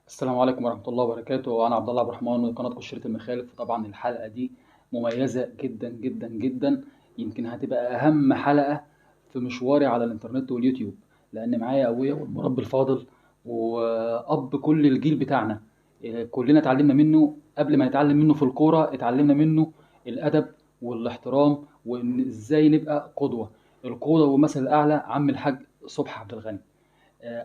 السلام عليكم ورحمة الله وبركاته. أنا عبد الله عبد الرحمن من قناة كشرة المخالف. طبعا الحلقة دي مميزة جدا جدا جدا، يمكن هتبقى أهم حلقة في مشواري على الإنترنت واليوتيوب، لأن معايا أبويا والمربي الفاضل وأب كل الجيل بتاعنا. كلنا اتعلمنا منه، قبل ما نتعلم منه في الكورة اتعلمنا منه الأدب والاحترام، وإن إزاي نبقى قدوة. القدوة والمثل الأعلى عم الحاج صبحي عبد الغني.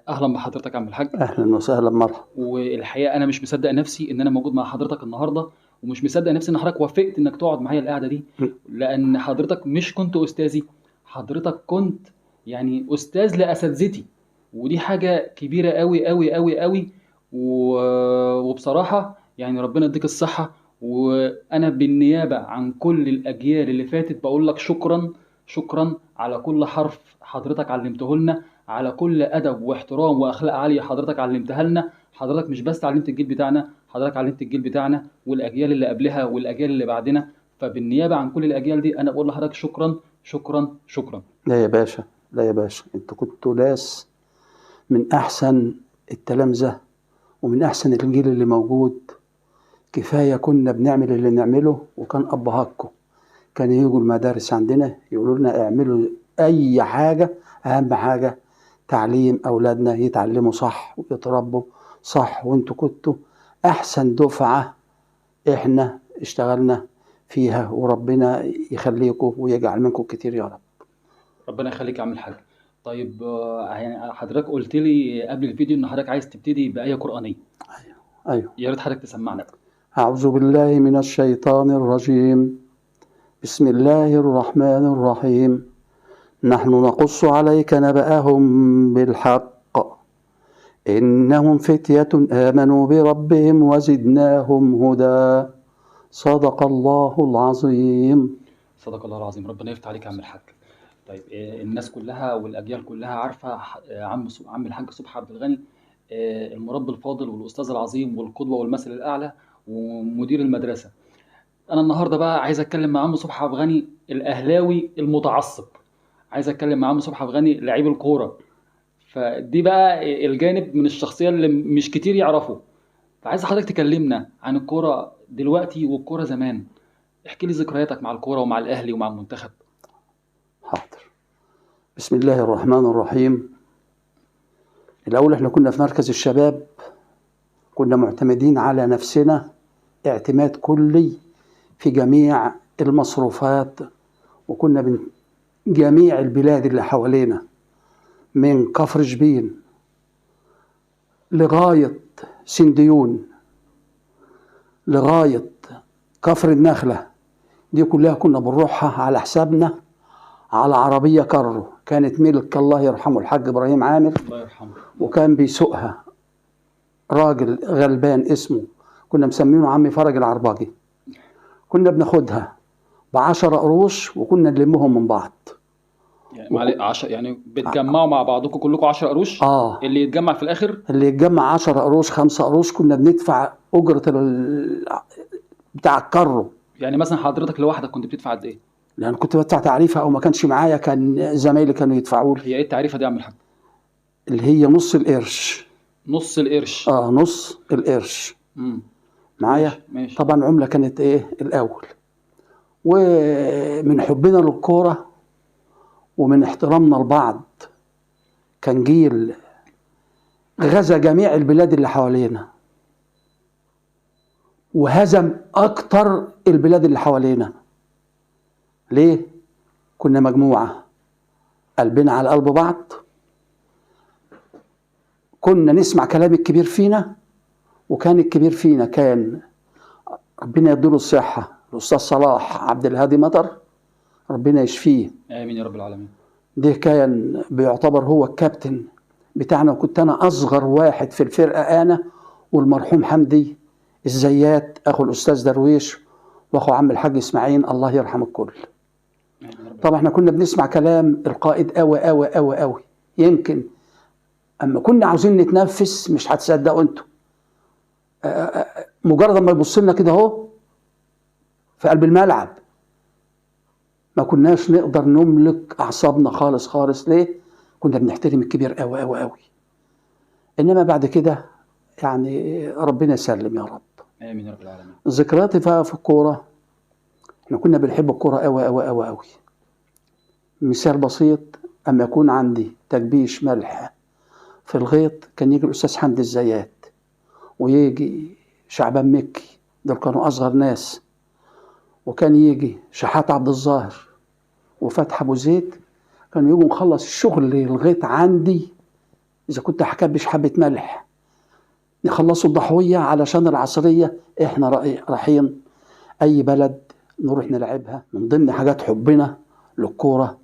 أهلا بحضرتك يا عم الحاج. أهلا وسهلا مرحبا. والحقيقة أنا مش مصدق نفسي إن أنا موجود مع حضرتك النهاردة، ومش مصدق نفسي إن حضرتك وافقت إنك تقعد معايا القعدة دي، لأن حضرتك مش كنت أستاذي، حضرتك كنت يعني أستاذ لأساتذتي، ودي حاجة كبيرة أوي أوي أوي أوي. وبصراحة يعني ربنا يديك الصحة، وأنا بالنيابة عن كل الأجيال اللي فاتت بقول لك شكرا. شكرا على كل حرف حضرتك علمته لنا، على كل أدب واحترام وأخلاق عالية حضرتك علمتها لنا. حضرتك مش بس علمت الجيل بتاعنا، حضرتك علمت الجيل بتاعنا والأجيال اللي قبلها والأجيال اللي بعدنا. فبالنيابة عن كل الأجيال دي أنا بقول لحضرتك شكرا شكرا شكرا. لا يا باشا، لا يا باشا، أنت كنت ناس من أحسن التلامذة ومن أحسن الجيل اللي موجود. كفاية كنا بنعمل اللي نعمله، وكان أبهاتكم كانوا يجوا المدارس عندنا يقولوا لنا اعملوا أي حاجة، أهم حاجة تعليم أولادنا يتعلموا صح ويتربوا صح. وأنتوا كنتوا أحسن دفعة إحنا اشتغلنا فيها، وربنا يخليكم ويجعل منكم كتير يا رب. ربنا يخليك يا عم الحاج. طيب يعني حضرتك قلت لي قبل الفيديو إن حضرتك عايز تبتدي بآية قرآنية. أيوه. يا ريت حضرتك تسمعنا. أعوذ بالله من الشيطان الرجيم. بسم الله الرحمن الرحيم. نحن نقص عليك نبأهم بالحق، إنهم فتية آمنوا بربهم وزدناهم هدى. صدق الله العظيم. صدق الله العظيم. ربنا يفتح عليك يا عم الحاج. طيب الناس كلها والأجيال كلها عارفة عم الحاج صبحي عبد الغني، المربي الفاضل والأستاذ العظيم والقدوة والمثل الأعلى ومدير المدرسة. أنا النهاردة بقى عايز أتكلم مع عم صبحي عبد الغني الأهلاوي المتعصب، عايز أتكلم مع عم صبحي عبد الغني لعيب الكورة. فدي بقى الجانب من الشخصية اللي مش كتير يعرفه. فعايز حضرتك تكلمنا عن الكورة دلوقتي والكورة زمان. احكي لي ذكرياتك مع الكورة ومع الأهلي ومع المنتخب. حاضر. بسم الله الرحمن الرحيم. الأول احنا كنا في مركز الشباب، كنا معتمدين على نفسنا اعتماد كلي في جميع المصروفات، وكنا من جميع البلاد اللي حوالينا، من كفر شبين لغاية سنديون لغاية كفر النخلة، دي كلها كنا بنروحها على حسابنا على عربية كارو، كانت ملك الله يرحمه الحاج إبراهيم عامر، الله يرحمه. وكان بيسوقها راجل غلبان اسمه كنا مسمينه عمي فرج العرباجي. كنا بناخدها ب10 قروش وكنا نلمهم من بعض. يعني يعني بتجمعوا مع بعضكم كلكم 10 قروش؟ اللي يتجمع في الاخر اللي يتجمع 10 قروش 5 قروش كنا بندفع أجرة بتاع الكرو. يعني مثلا حضرتك لوحدك كنت بتدفع قد ايه؟ لأن كنت بدفع تعريفة، أو ما كانش معايا كان زمايلي كانوا يدفعوا لي. هي ايه التعريفة دي يا عم الحاج؟ اللي هي نص القرش. نص القرش؟ نص القرش. معايا؟ ماشي. طبعا عملة كانت ايه الأول. ومن حبنا للكورة ومن احترامنا لبعض، كان جيل غزا جميع البلاد اللي حوالينا وهزم أكتر البلاد اللي حوالينا. ليه؟ كنا مجموعة قلبنا على قلب بعض، كنا نسمع كلام الكبير فينا، وكان الكبير فينا كان ربنا يديله الصحة الأستاذ صلاح عبد الهادي مطر، ربنا يشفيه. آمين يا رب العالمين. ده كان بيعتبر هو الكابتن بتاعنا، وكنت أنا أصغر واحد في الفرقة، أنا والمرحوم حمدي الزيات أخو الأستاذ درويش وأخو عم الحاج إسماعيل الله يرحم الكل. طبعا احنا كنا بنسمع كلام القائد قوي قوي قوي قوي. يمكن أما كنا عاوزين نتنفس، مش هتصدقوا انتوا، مجرد ما يبص لنا كده اهو في قلب الملعب ما كناش نقدر نملك أعصابنا خالص خالص. ليه؟ كنا بنحترم الكبير قوي قوي قوي. إنما بعد كده يعني ربنا يسلم يا رب. امين يا رب العالمين. ذكرياتي في الكوره، احنا كنا بنحب الكوره قوي قوي قوي قوي. مثال بسيط، اما يكون عندي تكبيش ملح في الغيط كان يجي الاستاذ حمدي الزيات ويجي شعبان مكي، دول كانوا اصغر ناس، وكان يجي شحات عبد الظاهر وفتحي ابو زيد، كانوا يجوا نخلص الشغل الغيط عندي اذا كنت هكبش حبه ملح نخلصوا الضحويه علشان العصريه احنا رايحين اي بلد نروح نلعبها. من ضمن حاجات حبنا للكوره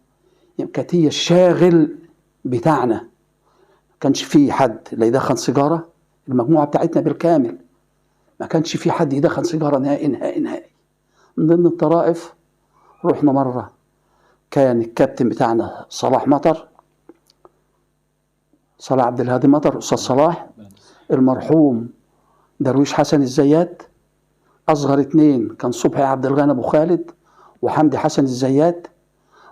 كانت هي الشاغل بتاعنا، ما كانش في حد لا يدخن سيجاره، المجموعه بتاعتنا بالكامل ما كانش في حد يدخن سيجاره نهائي نهائي نهائي. من ضمن الطرائف رحنا مره، كان الكابتن بتاعنا صلاح مطر، صلاح عبد الهادي مطر، استاذ صلاح، المرحوم درويش حسن الزيات، اصغر اتنين كان صبحي عبد الغني ابو خالد وحمدي حسن الزيات،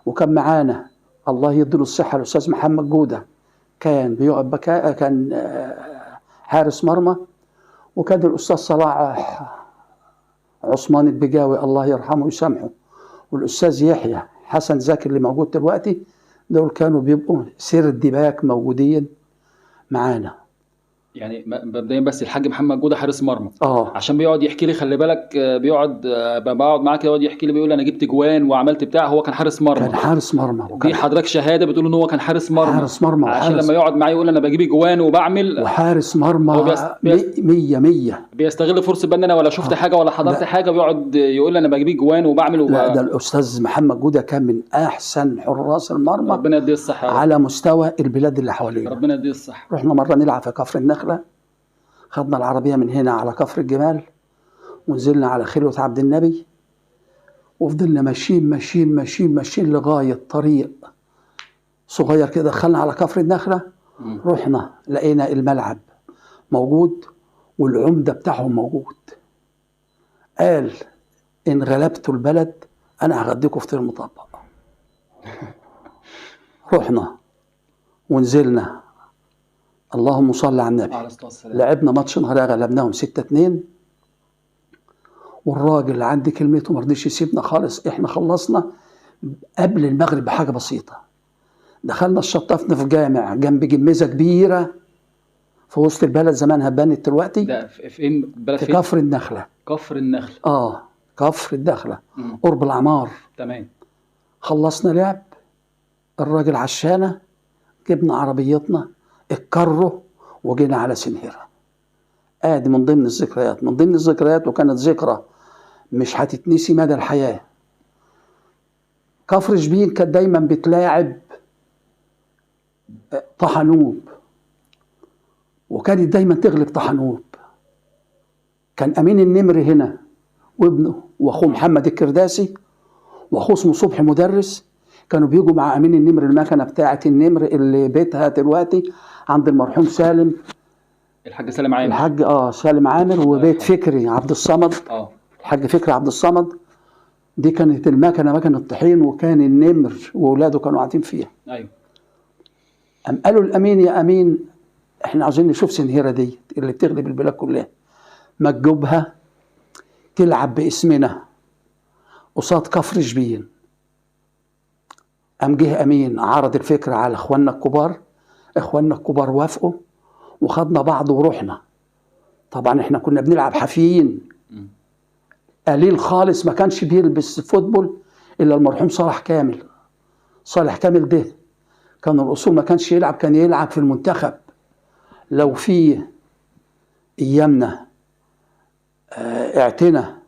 وكان معانا الله يديله الصحه الاستاذ محمد جوده، كان بيقعد كان حارس مرمى، وكان الاستاذ صلاح عثمان البجاوي الله يرحمه ويسامحه، والاستاذ يحيى حسن زكي اللي موجود دلوقتي، دول كانوا بيبقوا سير الدباك موجودين معانا. يعني مبدئيا بس الحاج محمد جوده حارس مرمى، عشان بيقعد يحكي لي، خلي بالك بيقعد بقعد معاه كده يقعد يحكي لي، بيقول انا جبت جوان وعملت بتاع، هو كان حارس مرمى. كان حارس مرمى، دي حضرتك شهاده بتقول ان هو كان حارس مرمى. حارس مرمى عشان لما يقعد معايا يقول انا بجيب جوان وبعمل، وحارس مرمى 100 بيستغل فرصه بان انا ولا شفت حاجه ولا حضرت حاجه، ويقعد يقول انا بجيب جوان وبعمل لا ده الاستاذ محمد جوده كان من احسن حراس المرمى، ربنا يديه الصحه، على مستوى البلاد اللي حوالينا، ربنا يديه الصحه. رحنا مره نلعب في كفر النخله، خدنا العربيه من هنا على كفر الجمال ونزلنا على خلوه عبد النبي، وفضلنا ماشيين ماشيين ماشيين ماشيين لغايه طريق صغير كده دخلنا على كفر النخله. رحنا لقينا الملعب موجود والعمده بتاعهم موجود، قال ان غلبتوا البلد انا هغديكم فطير مطبق. رحنا ونزلنا، اللهم صل على النبي، لعبنا ماتش نهارية غلبناهم 6-2، والراجل اللي عندي كلمته ما رضيش يسيبنا خالص. احنا خلصنا قبل المغرب بحاجه بسيطه، دخلنا الشطفنا في جامع جنب جميزه كبيره في وسط البلد، زمانها بانت دلوقتي. ده فين البلد؟ في كفر النخله. كفر النخله، كفر النخله قرب العمار. تمام. خلصنا لعب، الراجل عشانا، جبنا عربيتنا الكرو وجينا على سنهرة. ادي من ضمن الذكريات، من ضمن الذكريات، وكانت ذكرى مش هتتنسي مدى الحياة. كفر شبين كانت دايما بتلاعب طحنوب، وكانت دايما تغلب طحنوب. كان امين النمر هنا وابنه واخوه محمد الكرداسي واخوه اسمه صبحي مدرس، كانوا بيجوا مع امين النمر المكنه بتاعه النمر اللي بيتها دلوقتي عند المرحوم سالم، الحاج سالم عامر، الحاج سالم عامر، وبيت فكري عبد الصمد، الحاج فكري عبد الصمد. دي كانت المكنه مكنه طحين، وكان النمر واولاده كانوا قاعدين فيها. ايوه. قام قالوا الامين يا امين احنا عاوزين نشوف سنهيره دي اللي بتغلب البلاد كلها، ما تجيبها تلعب باسمنا قصاد كفر شبين. قام جه امين عرض الفكره على اخواننا الكبار، اخواننا الكبار وافقوا وخدنا بعض ورحنا. طبعا احنا كنا بنلعب حافيين، قليل خالص ما كانش بيلبس فوتبول الا المرحوم صالح كامل. صالح كامل ده كان الاصول ما كانش يلعب، كان يلعب في المنتخب. لو في ايامنا اعتنا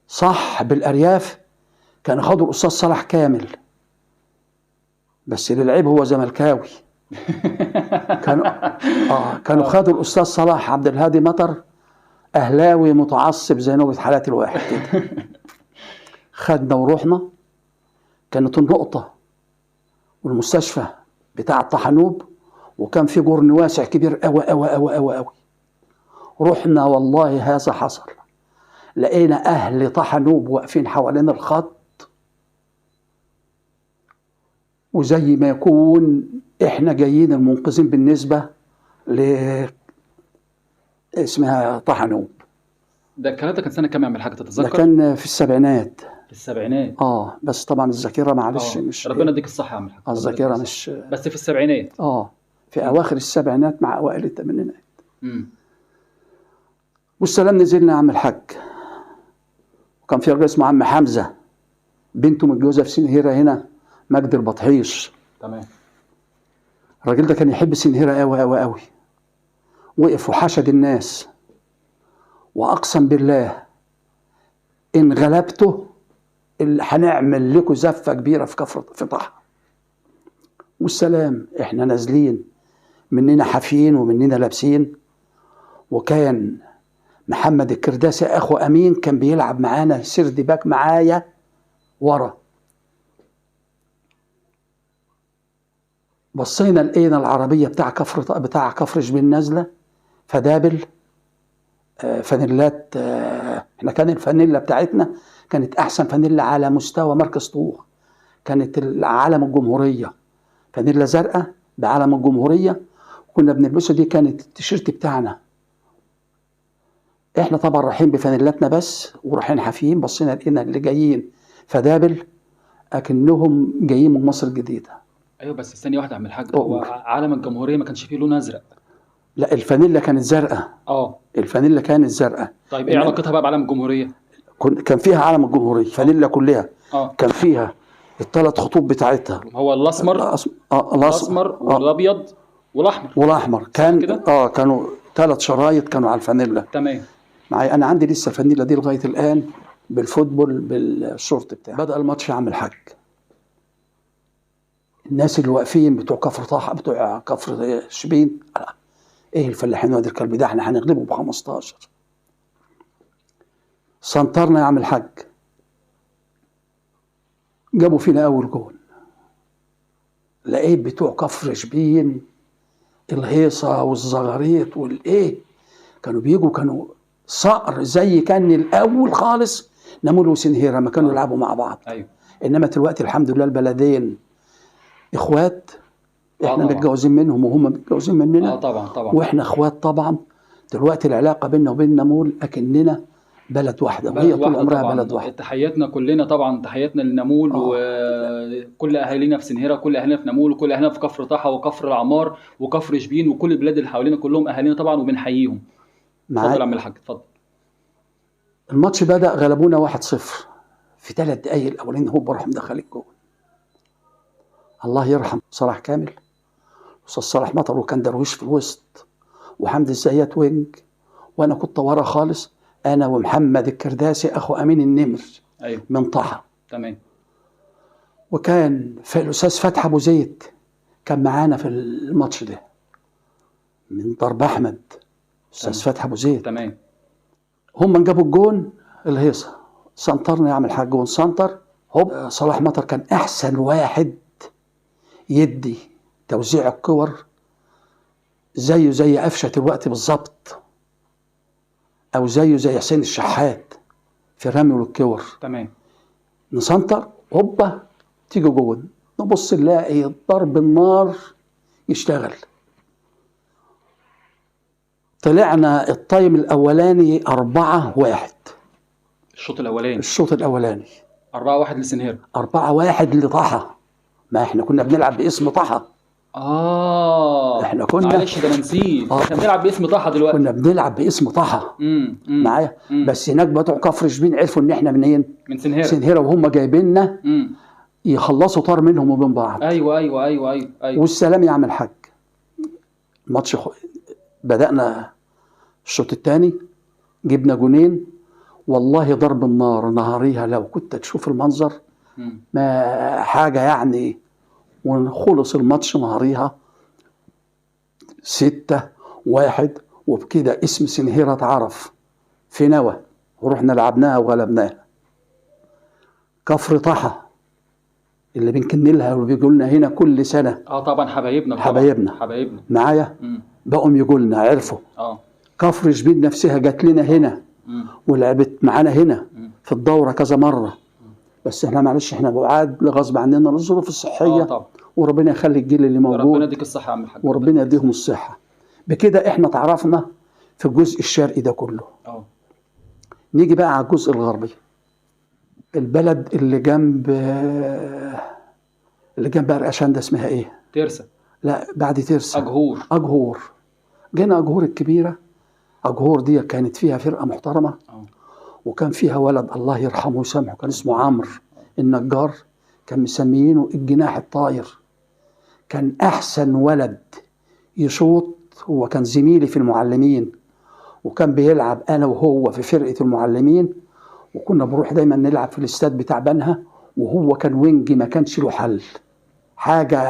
صح بالارياف كان خدوا الاستاذ صالح كامل، بس اللي لعب هو زملكاوي. كانوا خدوا الاستاذ صلاح عبد الهادي مطر، اهلاوي متعصب زي نوبة حالات الواحد كده. خدنا ورحنا، كانت النقطة والمستشفى بتاع الطحنوب، وكان في جرن واسع كبير قوي قوي قوي قوي قوي. رحنا والله هذا حصل، لقينا اهل طحنوب واقفين حوالين الخط، وزي ما يكون احنا جايين المنقذين بالنسبة اسمها طحنوب. ده الكلام ده كان سنة كام يا عم الحاج ده تتذكر؟ كان في السبعينات. في السبعينات. بس طبعا الذاكره معلش اه مش ربنا يديك الصحة يا عم الحاج، ربنا يديك الذاكره الصحة. مش بس في السبعينات. في مم. اواخر السبعينات مع اوائل الثمانينات. امم والسلام نزلنا يا عم الحاج، وكان في راجل اسمه عم حمزه، بنته متجوزه في سنهيره هنا، مجد البطحيش. تمام. الراجل ده كان يحب سنهيره قوي قوي قوي، وقف وحشد الناس، واقسم بالله ان غلبته اللي هنعمل لكم زفه كبيره في كفر في طحا. والسلام احنا نازلين مننا حافيين ومننا لابسين. وكان محمد الكرداسي اخو امين كان بيلعب معانا سرد باك معايا ورا. بصينا لقينا العربيه بتاع كفر شبين نازله، فدابل فانيلات. احنا كان الفانيلا بتاعتنا كانت احسن فانيلا على مستوى مركز طوخ، كانت علم الجمهوريه، فانيلا زرقاء بعلم الجمهوريه، كنا بنلبسه. دي كانت التيشيرت بتاعنا. احنا طبعا رايحين بفانيلاتنا بس ورايحين حافيين. بصينا لقينا اللي جايين فدابل اكنهم جايين من مصر الجديده. ايوه بس ثانية واحدة يا عم الحاج، هو علم الجمهورية ما كانش فيه لون ازرق؟ لا الفانيلا كانت زرقاء. الفانيلا كانت زرقاء. طيب ايه علاقتها بقى بعلم الجمهورية؟ كان فيها علم الجمهوريه فانيلا كلها. كان فيها الثلاث خطوط بتاعتها، هو الاسمر الاسمر والابيض والاحمر كان كده؟ كانوا 3 شرايط كانوا على الفانيلا. تمام. معايا انا عندي لسه الفانيلا دي لغايه الان بالفوتبول بالشورت بتاعي. بدأ الماتش يا عم الحاج، الناس اللي واقفين بتوع كفر طحا بتوع كفر شبين، ايه الفلاحين وادي الكلب ده، احنا هنغلبه ب15. سنطرنا يا عم الحاج، جابوا فينا اول جول. لقيت بتوع كفر شبين الهيصه والزغاريط والايه كانوا بيجوا، كانوا صقر زي كان الاول خالص نمول وسنهيره ما كانوا يلعبوا مع بعض. ايوه. انما دلوقتي الحمد لله البلدين اخوات، احنا متجوزين منهم وهم متجوزين مننا. طبعا واحنا اخوات طبعا. دلوقتي العلاقه بيننا وبين نمول اكننا بلد واحده، وهي طول عمرها طبعاً. بلد واحده. تحياتنا كلنا طبعا، تحياتنا لنمول وكل اهالينا في سنهيره، كل اهالينا في نمول، وكل اهالينا في كفر طحا وكفر العمار وكفر شبين وكل البلاد اللي حوالينا كلهم اهالينا طبعا وبنحييهم. اتفضل يا عم الحاج اتفضل. الماتش بدأ غلبونا 1-0 في 3 دقايق الاولين، هو راح مدخل الجول. الله يرحم صلاح كامل، استاذ صلاح مطر، وكان درويش في الوسط، وحمد الزيات وينج، وانا كنت ورا خالص، انا ومحمد الكرداسي اخو امين النمر. ايوه. من طحا. تمام. وكان في الاستاذ فتحي ابو زيد كان معانا في الماتش ده من ضرب احمد، استاذ فتحي ابو زيد. تمام. هم جابوا الجون الهيصه، سنطرنا يعمل حاجه جون سنتر، هوب صلاح مطر كان احسن واحد يدي توزيع الكور، زيه زي قفشه الوقت بالظبط، او زيه زي حسين الشحات في رمي الكور. تمام. نسنتر هوبا تيجي جون، نبص نلاقي ضرب النار يشتغل. طلعنا التايم الاولاني 4-1. الشوط الاولاني. 4-1 لسنهيره. 4-1 لطحا. ما احنا كنا بنلعب باسم طحا. احنا كنا معلش ده انا نسيت. احنا بنلعب باسم طحا دلوقتي. كنا بنلعب باسم طحا. معايا. بس هناك بتوع كفر شبين عرفوا ان احنا منين؟ من سنهيره. سنهيره، وهم جايبيننا يخلصوا طار منهم وبين بعض. ايوه. والسلام يا عم الحاج. الماتش بدأنا الشوط الثاني، جبنا جونين، والله ضرب النار نهاريها لو كنت تشوف المنظر ما حاجه يعني. ونخلص الماتش نهاريها 6-1، وبكده اسم سنهيره اتعرف في نوى، ورحنا لعبناها وغلبناها. كفر طحا اللي بنكنلها وبيقول لنا هنا كل سنه. طبعا حبايبنا معايا. بقوا يقول لنا عرفوا. كفر شبين نفسها جات لنا هنا ولعبت معانا هنا في الدوره كذا مره. بس احنا معلش احنا بعاد غصب عننا الظروف الصحيه. وربنا يخلي الجيل اللي موجود. ربنا يديك الصحه يا عم الحاج. وربنا يديهم الصحه. بكده احنا تعرفنا في الجزء الشرقي ده كله. اه نيجي بقى على الجزء الغربي، البلد اللي جنب أرقشان ده اسمها ايه؟ ترسا. لا بعد ترسا. اجهور. أجهور. جينا أجهور الكبيرة. أجهور دي كانت فيها فرقة محترمة، اه وكان فيها ولد الله يرحمه ويسامحه كان اسمه عمرو النجار، كان مسميينه الجناح الطاير. كان أحسن ولد يشوط، هو كان زميلي في المعلمين، وكان بيلعب أنا وهو في فرقة المعلمين، وكنا بنروح دايما نلعب في الاستاد بتاع بنها، وهو كان وينج ما كانش له حل، حاجة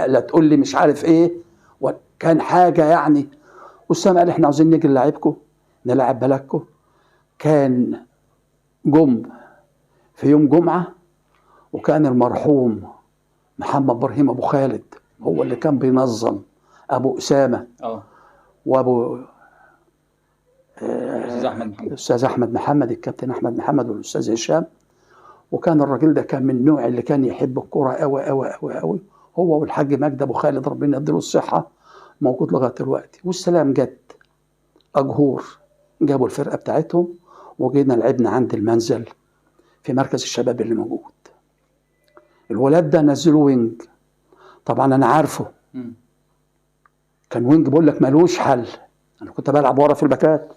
لا تقول لي مش عارف ايه، وكان حاجة يعني. والسامع قال احنا عاوزين نيجي نلعبكم، نلعب بلدكم. كان جم في يوم جمعة، وكان المرحوم محمد ابراهيم ابو خالد هو اللي كان بينظم، ابو اسامة اه وابو استاذ احمد محمد. الاستاذ احمد محمد، الكابتن احمد محمد والاستاذ هشام. وكان الراجل ده كان من النوع اللي كان يحب الكرة قوي قوي قوي قوي، هو والحاج مجدي ابو خالد ربنا يديله الصحة، موجود لغاية دلوقتي. والسلام جت أجهور، جابوا الفرقة بتاعتهم، وجينا لعبنا عند المنزل في مركز الشباب اللي موجود. الولاد ده نزلوا وينج، طبعا أنا عارفه، مم. كان وينج بقول لك ملوش حل. أنا كنت بلعب ورا في الباكات،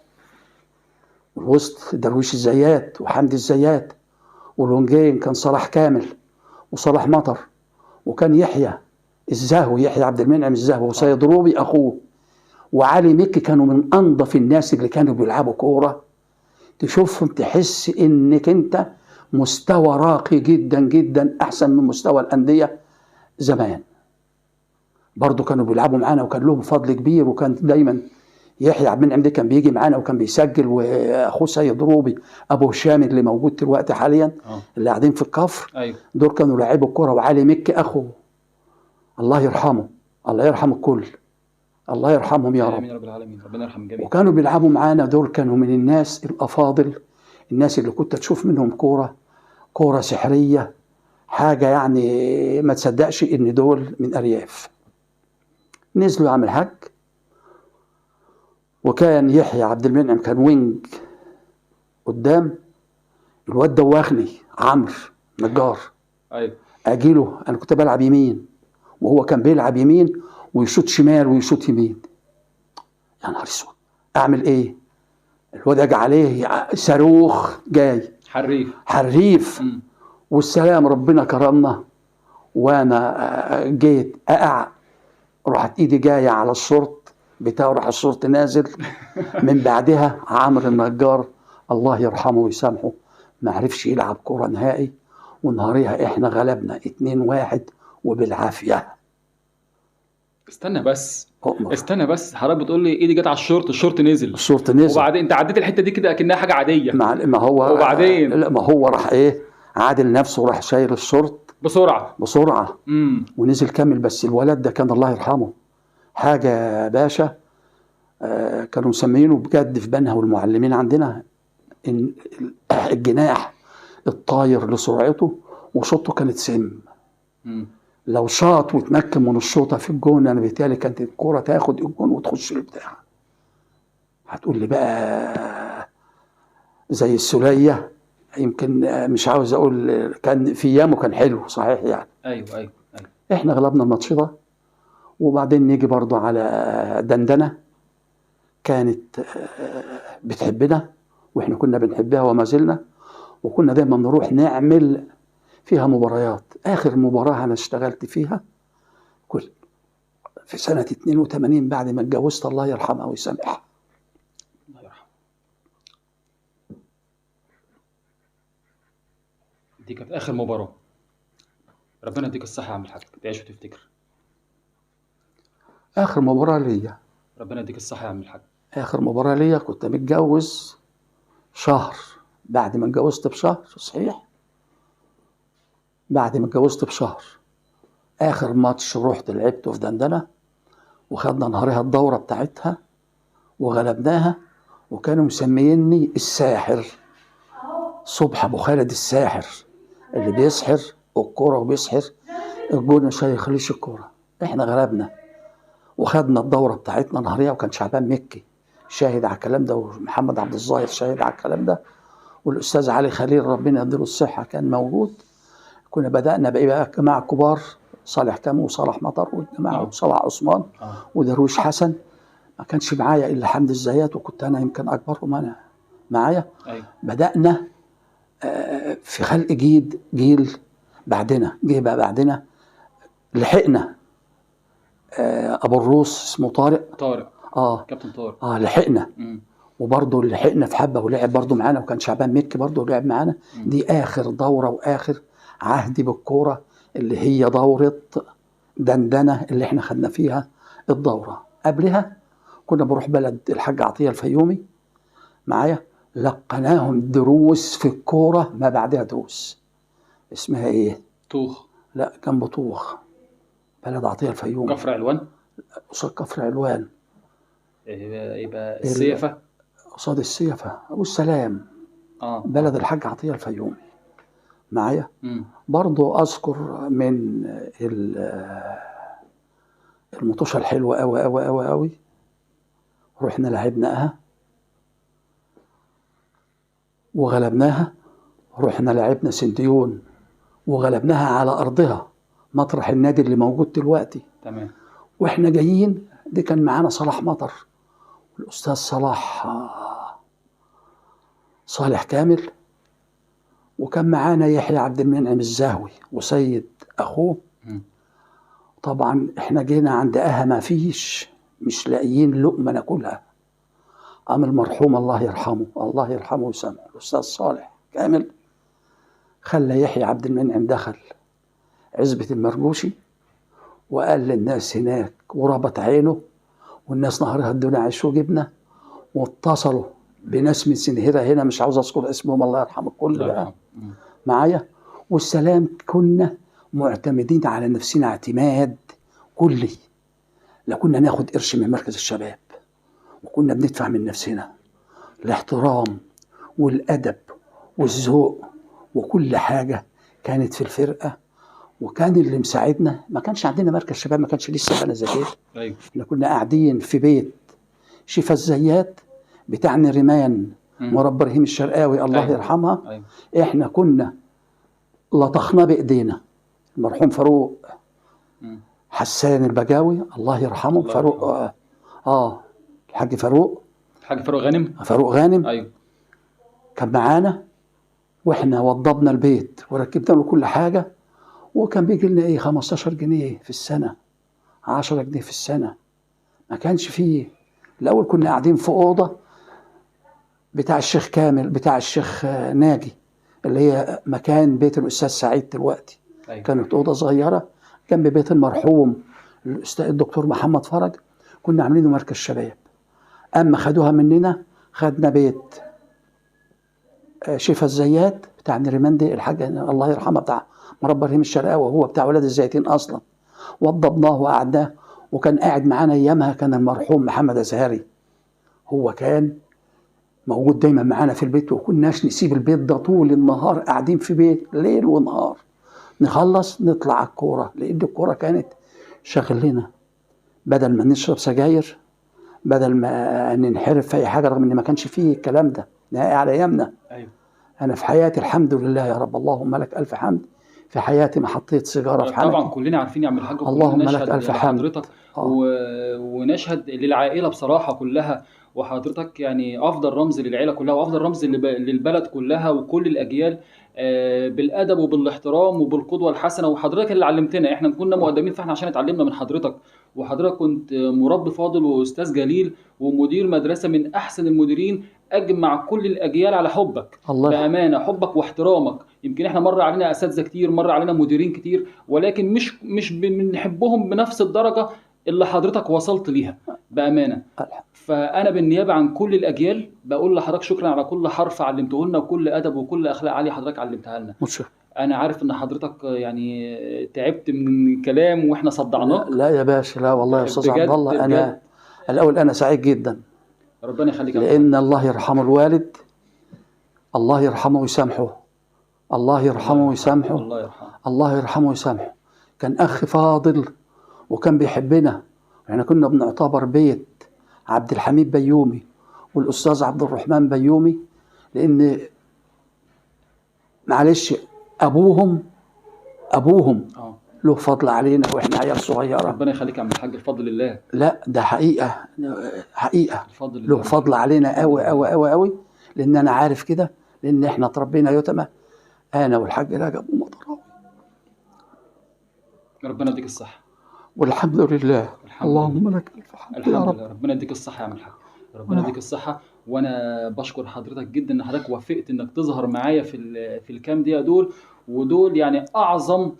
والوسط درويش الزيات وحمدي الزيات، والونجين كان صلاح كامل وصلاح مطر، وكان يحيى الزهوي، يحيى عبد المنعم الزهوي، وسيد روبي أخوه، وعلي مكي. كانوا من أنظف الناس اللي كانوا بيلعبوا كورة، تشوفهم تحس إنك أنت مستوى راقي جدا جدا، أحسن من مستوى الأندية زمان. برضو كانوا بيلعبوا معانا وكان لهم فضل كبير، وكان دايما يحيى عبد المنعم ده كان بيجي معانا وكان بيسجل، وأخوه سيد روبي أبو هشام اللي موجود دلوقتي حاليا اللي قاعدين في الكفر. ايوه دول كانوا لاعبوا الكورة. وعلي مكي أخوه الله يرحمه، الله يرحم الكل، الله يرحمهم يا رب. امين يا رب العالمين، ربنا يرحم الجميع. وكانوا بيلعبوا معانا. دول كانوا من الناس الأفاضل، الناس اللي كنت تشوف منهم كورة سحرية، حاجة يعني ما تصدقش إن دول من أرياف. نزلوا يعمل حج، وكان يحيى عبد المنعم كان وينج قدام. الواد دواخني عمرو نجار، ايوه أجيله أنا كنت بلعب يمين، وهو كان بيلعب يمين ويشوط شمال ويشوط يمين. يا نهار اسود، اعمل ايه؟ الواد اجي عليه صاروخ جاي حريف. والسلام ربنا كرمنا، وانا جيت اقع، رحت ايدي جايه على الشورت بتاعه، راح الشورت نازل. من بعدها عمرو النجار الله يرحمه ويسامحه ما عرفش يلعب كوره نهائي، ونهاريها احنا غلبنا 2-1 وبالعافيه. استنى بس أؤمر. استنى بس، حضرتك بتقول لي ايدي جت على الشورت نزل، الشورت نزل، وبعدين انت عديت الحته دي كده اكنها حاجه عاديه. ما هو وبعدين لا، ما هو راح ايه، عادل نفسه وراح شايل الشورت بسرعه ونزل كامل. بس الولد ده كان الله يرحمه حاجه باشا. كانوا مسمينه بجد في بنها والمعلمين عندنا إن الجناح الطاير لسرعته، وشوطه كانت سم. لو شاط وتمكن من الشوطه في الجون، انا بالتالي كانت الكوره تاخد الجون وتخش البتاع. هتقول لي بقى زي السوليه، يمكن مش عاوز اقول، كان في ايامه كان حلو صحيح يعني. ايوه احنا غلبنا الماتش ده. وبعدين نيجي برضو على دندنه، كانت بتحبنا واحنا كنا بنحبها وما زلنا، وكنا دايما نروح نعمل فيها مباريات. اخر مباراه انا اشتغلت فيها في سنه 82 بعد ما اتجوزت الله يرحمها ويسامحها. الله يرحمه. دي كانت اخر مباراه. ربنا يديك الصحه يا عم الحاج، تعيش وتفتكر. اخر مباراه ليا، ربنا يديك الصحه يا عم الحاج. اخر مباراه ليا كنت متجوز شهر، بعد ما اتجوزت بشهر صحيح، بعد ما اتجوزت بشهر اخر ماتش رحت لعبته في دندنه، وخدنا نهارها الدوره بتاعتها وغلبناها، وكانوا مسميني الساحر، صبح ابو خالد الساحر، اللي بيسحر الكوره وبيسحر الجون مش هيخليش الكوره. احنا غلبنا وخدنا الدوره بتاعتنا نهاريه، وكان شعبان مكي شاهد على الكلام ده، ومحمد عبد الظاهر شاهد على الكلام ده، والأستاذ علي خليل ربنا يديله الصحة كان موجود. كنا بدأنا بقى جماعة كبار، صالح كامو وصالح مطر والجماعة وصلاح عثمان ودرويش حسن. ما كانش معايا إلا حمد الزيات، وكنت أنا يمكن أكبرهم أنا معايا. بدأنا في خلق جيل بعدنا، جه بقى بعدنا لحقنا أبو الروس اسمه طارق كابتن طارق لحقنا. وبرضه لحقنا في حبة ولعب برضه معانا، وكان شعبان مكي برضه لعب معانا. دي آخر دورة وآخر عهدي بالكورة، اللي هي دورة دندنة اللي احنا خدنا فيها الدورة. قبلها كنا بروح بلد الحاج عطية الفيومي معايا، لقناهم دروس في الكورة ما بعدها دروس. اسمها ايه؟ طوخ. لا جنب طوخ، بلد عطية الفيومي. كفر علوان. قصاد كفر علوان. يبقى السيفة. قصاد السيفة والسلام. بلد الحاج عطية الفيومي معايا. برضو أذكر من المطوشة الحلوة أوي أوي أوي أوي، رحنا لعبناها وغلبناها. رحنا لعبنا سنديون وغلبناها على أرضها، مطرح النادي اللي موجود دلوقتي. تمام. وإحنا جايين دي كان معانا صلاح مطر والأستاذ صالح كامل، وكان معانا يحيى عبد المنعم الزاهوي وسيد أخوه. طبعا إحنا جينا عند ما فيش، مش لاقيين لقمة ناكلها. قام المرحوم الله يرحمه ويسامحه الأستاذ صالح كامل خلى يحيى عبد المنعم دخل عزبة المرجوشي وقال للناس هناك وربط عينه، والناس نهارها ادونا عيش وجبنه، واتصلوا بناس من سنهرة هنا مش عاوز اذكر اسمهم الله يرحم الكل بقى معايا. والسلام كنا معتمدين على نفسنا اعتماد كلي، لا كنا ناخد قرش من مركز الشباب، وكنا بندفع من نفسنا. الاحترام والادب والذوق وكل حاجه كانت في الفرقه، وكان اللي مساعدنا ما كانش عندنا مركز شباب، ما كانش لسه بنا زكاه. احنا كنا قاعدين في بيت شفا الزيات بتاع نريمان مربى رهيم الشرقاوي الله يرحمها. احنا كنا لطخنا بايدينا. المرحوم فاروق حسان البجاوي الله يرحمه، فاروق الحاج فاروق غانم كان معانا، واحنا وضبنا البيت وركبنا له كل حاجه، وكان بيجي لنا 15 جنيه في السنه، 10 جنيه في السنه. ما كانش فيه. الاول كنا قاعدين في اوضه بتاع الشيخ كامل بتاع الشيخ ناجي اللي هي مكان بيت الاستاذ سعيد دلوقتي. كانت اوضه صغيره جنب بيت المرحوم الاستاذ الدكتور محمد فرج، كنا عاملينه مركز شباب. اما خدوها مننا، خدنا بيت شفا الزيات بتاع نريماندي الحاج الله يرحمه بتاع مربى رهيم الشرقاوي، وهو بتاع ولاد الزيتين اصلا. وضبناه وقعدناه، وكان قاعد معانا ايامها كان المرحوم محمد أزهري، هو كان موجود دايما معانا في البيت. وكناش نسيب البيت ده طول النهار قاعدين في بيت ليل ونهار، نخلص نطلع على الكوره، لان الكوره كانت شغلنا بدل ما نشرب سجاير، بدل ما ننحرف في اي حاجه، رغم ان ما كانش فيه الكلام ده نهائي على ايامنا. انا في حياتي الحمد لله يا رب، اللهم لك الف حمد، في حياتي ما حطيت سيجاره في حياتي. طبعا كلنا عارفين يا عم الحاج، اللهم لك الف حمد. ونشهد للعائله بصراحه كلها، وحضرتك يعني افضل رمز للعيله كلها، وافضل رمز للبلد كلها وكل الاجيال، بالادب وبالاحترام وبالقدوه الحسنه. وحضرتك اللي علمتنا، احنا كنا مقدمين فاحنا عشان اتعلمنا من حضرتك. وحضرتك كنت مربي فاضل واستاذ جليل ومدير مدرسه من احسن المديرين، اجمع كل الاجيال على حبك بامانه، حبك واحترامك. يمكن احنا مر علينا اساتذه كتير، مر علينا مديرين كتير، ولكن مش بنحبهم بنفس الدرجه اللي حضرتك وصلت ليها بامانه. فانا بالنيابه عن كل الاجيال بقول لحضرتك شكرا على كل حرف علمته لنا، وكل ادب وكل اخلاق عاليه حضرتك علمتها لنا. انا عارف ان حضرتك يعني تعبت من الكلام واحنا صدعناك. لا يا باشا، لا والله يا استاذ عبد الله، انا الاول انا سعيد جدا، ربنا يخليك، لان الله يرحمه الوالد، الله يرحمه ويسامحه، الله يرحمه ويسامحه، الله يرحمه ويسامحه. كان اخ فاضل وكان بيحبنا. احنا كنا بنعتبر بيت عبد الحميد بيومي والأستاذ عبد الرحمن بيومي، لأن معلش أبوهم اه له فضل علينا وإحنا عيال صغيرة. ربنا يخليك يا عم الحاج، بفضل الله. لا ده حقيقة، حقيقة بفضل الله. له فضل علينا أوي أوي أوي أوي، لأن أنا عارف كده، لأن إحنا اتربينا يتمة أنا والحاج رجب ومطراوي. ربنا يديك الصحة. والحمد لله. الحمد اللهم لله. لك الحمد يا الحمد رب. لله. ربنا يديك الصحة يا عم الحاج، ربنا يديك الصحة. وأنا بشكر حضرتك جدا إن حضرتك وافقت إنك تظهر معايا في الكام دقيقة دول، ودول يعني أعظم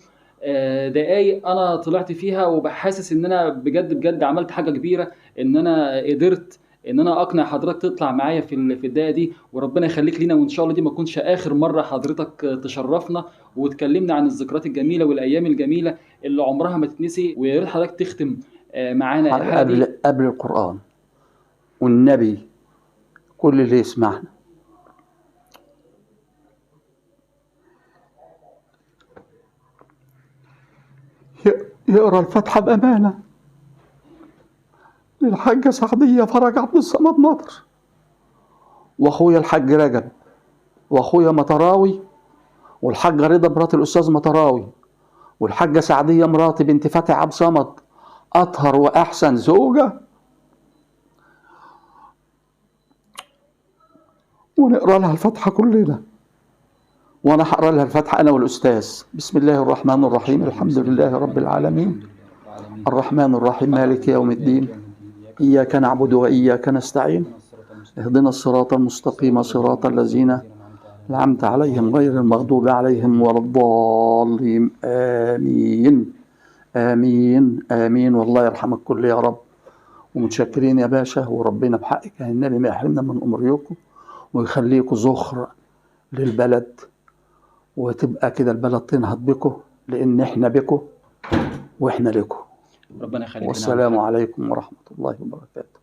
دقايق أنا طلعت فيها، وبحاسس إن أنا بجد بجد عملت حاجة كبيرة، إن أنا قدرت إن أنا أقنع حضرتك تطلع معايا في الدقيقة دي. وربنا يخليك لينا، وإن شاء الله دي ما تكونش آخر مرة حضرتك تشرفنا وتكلمنا عن الذكريات الجميلة والأيام الجميلة اللي عمرها ما تتنسي. ويا ريت حضرتك تختم معانا الحلقة دي قبل القرآن والنبي، كل اللي يسمعنا يقرأ الفاتحة بأمانة للحاجة سعدية فرج عبد الصمد مطر، وأخويا الحاج رجب، وأخويا مطراوي، والحاجة رضا مرات الأستاذ مطراوي، والحاجة سعدية مراتي بنت فتحي عبد الصمد، أطهر وأحسن زوجة. ونقرأ لها الفاتحة كلنا، وأنا هقرأ لها الفاتحة أنا والأستاذ. بسم الله الرحمن الرحيم، الحمد لله رب العالمين، الرحمن الرحيم، مالك يوم الدين، إياك نعبد وإياك نستعين، اهدنا الصراط المستقيم، صراط الذين أنعمت عليهم غير المغضوب عليهم ولا الضالين، آمين آمين آمين. والله يرحمك كل يا رب. ومتشكرين يا باشا، وربنا بحقك يا النبي ما يحرمنا من أمريكم، ويخليكم ذخر للبلد، وتبقى كده البلد تنهض بكم، لأن احنا بكم واحنا لكم. ربنا يخليك. والسلام عليكم ورحمة الله وبركاته.